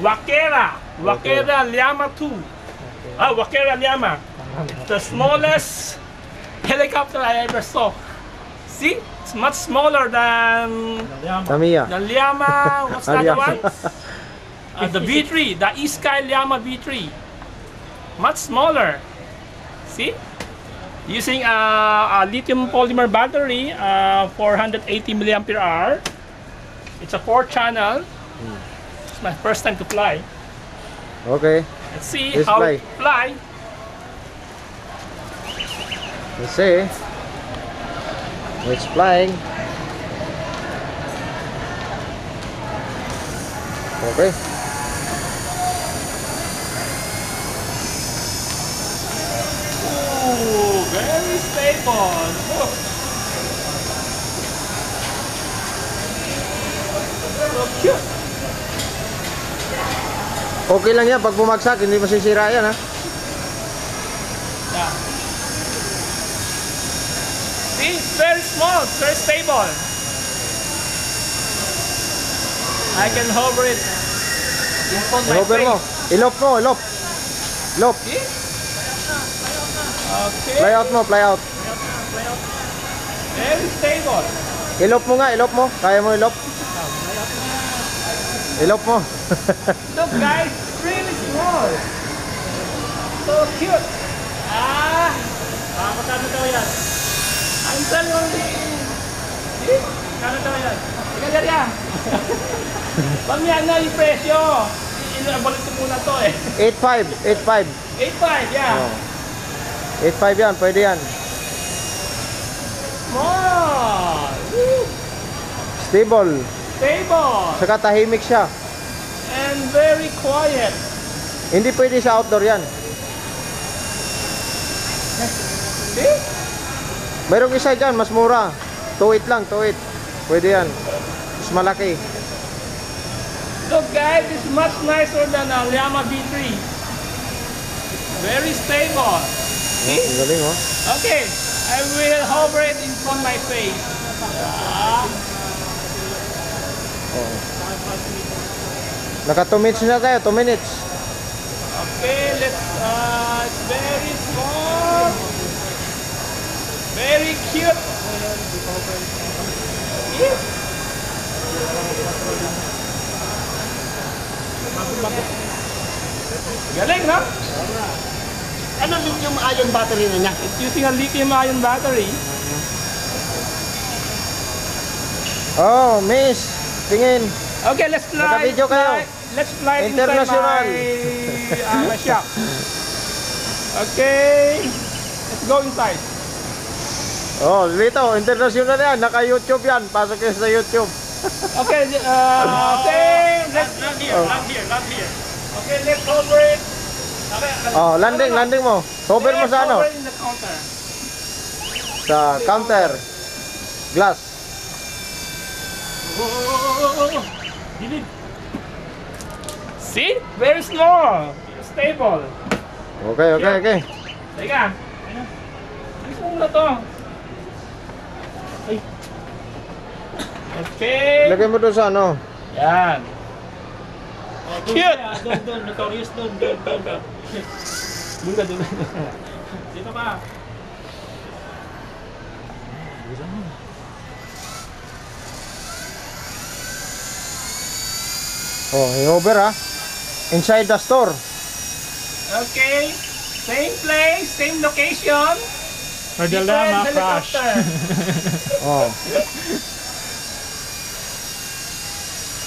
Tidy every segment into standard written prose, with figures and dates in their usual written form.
Wakera Llama 2. Wakera Llama. The smallest helicopter I ever saw. See? It's much smaller than Tamiya. the Llama. What's the other one? The V3, the E-Sky Llama V3. Much smaller. See? Using a lithium polymer battery, 480 milliampere hour. It's a 4-channel. It's my first time to fly. Okay. Let's see Let's how fly. to fly. Let's see. It's flying. Okay. Ooh, very stable. Look. So cute. Okay lang yan pag bumagsak, hindi masisira yan ha. Yeah. See, it's very small, it's very stable. I can hover it in front of my Hover mo. face. Ilop mo, ilop. Ilop. See? Okay. Fly out mo, fly out. Very stable. Ilop mo nga, ilop mo. Kaya mo ilop. Ilop mo. Look guys, it's really small. So cute. Magkano daw yan? I'm telling you. See? Magkano daw yan? Ika dyan yan. Pamiyaan na yung presyo. Inabalik ko muna to eh. 8.5, 8.5. 8.5, yeah. Oh. 8.5 yan, pwede yan. Small. Woo. Stable. Stable. Saka tahimik siya. And very quiet. Hindi pwede sa outdoor yan. See? Mayroong isa dyan, mas mura. 2.8 lang, 2.8. Pwede yan. Mas malaki. Look guys, it's much nicer than a Llama V3. Very stable. Oh, ang galing oh. Okay, I will hover it in front of my face. Oh. Naka 2 minutes na tayo, 2 minutes. Okay, let's, it's very small. Very cute. Yeah. Galing, no? Ano lithium-ion battery na niya? It's using a lithium-ion battery. Oh, miss. Tingin. Okay, let's fly. Naka-video kayo. Let's fly International. inside my shop. Okay, let's go inside. Oh, dito, international yan. Naka-YouTube yan. Pasok kayo sa YouTube. Okay, okay, let's land here, land here, land here. Okay, let's hover it. Okay, Oh, landing mo. Hover mo sa ano? Hover in the counter. Sa counter. Glass. Dilid. See? Very small. Stable. Okay, okay, okay. Teka. Alis mo muna to. Ay. Okay. Lagay mo doon sa ano. Yan. Cute. Doon, notorious doon. Doon ka, doon. Dito ka. Oh, i-hover ha. Inside the store. Okay. Same place, same location. Or the different Llama crash. helicopter. Oh.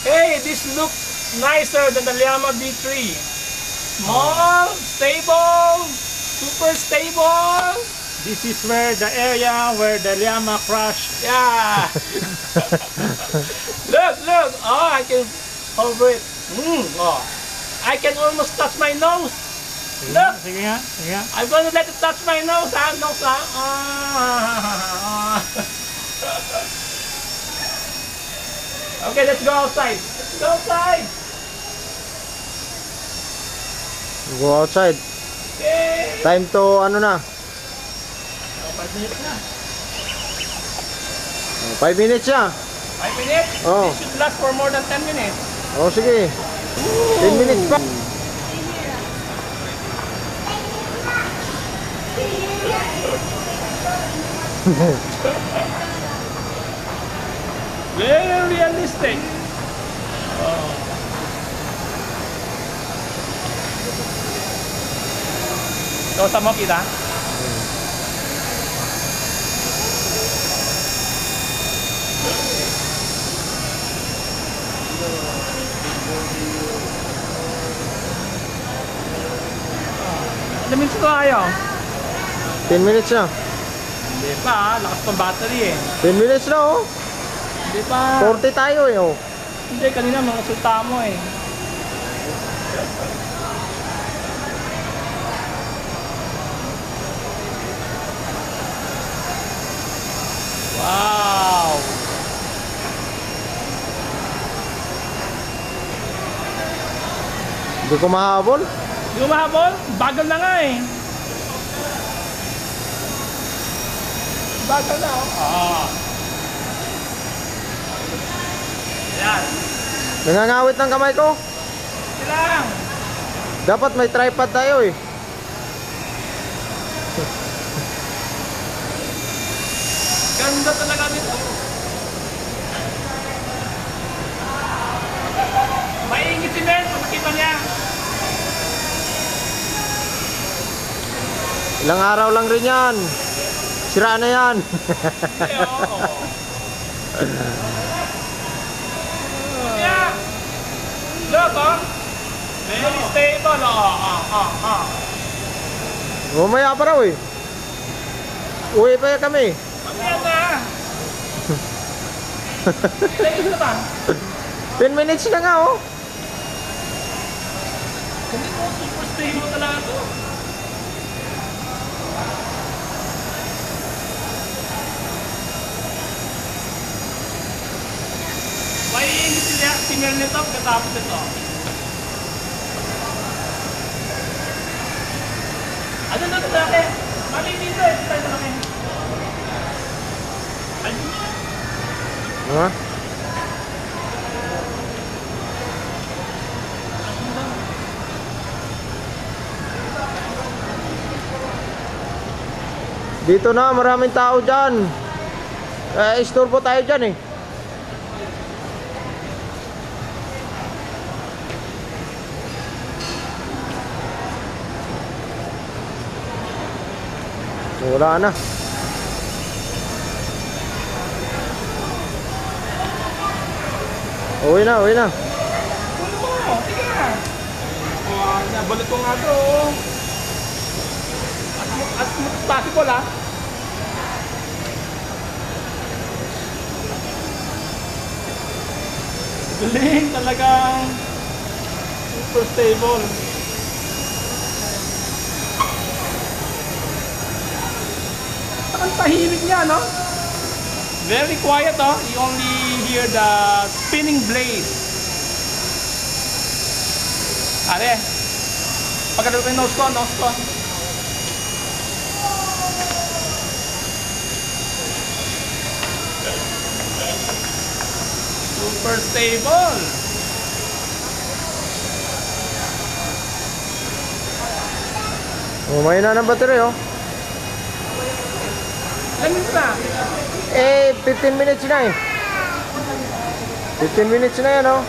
Hey, this looks nicer than the Llama V3. Small, stable, super stable. This is where the area where the Llama crashed. Yeah. Look. Oh, I can hover it. Oh. I can almost touch my nose. Look. Sige nga, sige nga. I'm gonna let it touch my nose, nose, Okay, let's go outside. Let's go outside. Go outside. Okay. Time to ano na. 5 minutes na. 5 minutes siya. 5 minutes? Oh. It should last for more than 10 minutes. Oh, sige. 10 minutes pa. Very realistic. Oh. So, sa mo kita? Ano minutes ko ayaw? 10 minutes na. Hindi pa, lakas pang battery eh. 10 minutes na oh. Hindi pa. 40 tayo eh oh. Hindi, kanina mga sulta mo eh. Wow! Hindi ko mahabol. Di mo mahabol? Bagal na nga eh. Bagal na oh. Ah. Yan. Nangangawit ng kamay ko. Silang. Dapat may tripod tayo eh. Ganda talaga nito. Maingit si Ben, makikita niya. Ilang araw lang rin yan. Sira na yan. Hindi, oo. Yeah. Look, oh. Very stable, oh. Mamaya pa raw eh. Uwi pa kami. Yan na. Ilan na ba? 10 minutes na nga oh. Hindi ko super stable talaga to. May ingit si Mel nito katapos ito. Ano na ito dati? Mali dito eh. Tayo na kami. Ha? Dito na, maraming tao dyan. Istorbo tayo dyan eh. Wala na. Uwi na, uwi na. Sige na. Nabalik ko nga to. As much as possible ah. Galing talagang super stable. Ang tahimik niya, no? Very quiet, oh. You only hear the spinning blade. Are, pagkadalo ko yung nose ko. Super stable. Umay na ng battery oh. Ilan minutes na? 15 minutes na eh. 15 minutes na yan oh.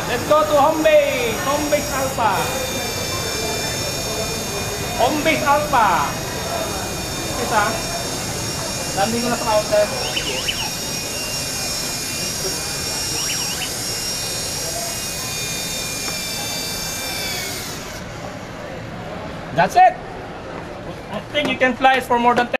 Let's go to home base. Home base Alpha. Home base Alpha. Isa. Landing ko na sa counter. That's it. I think you can fly for more than 10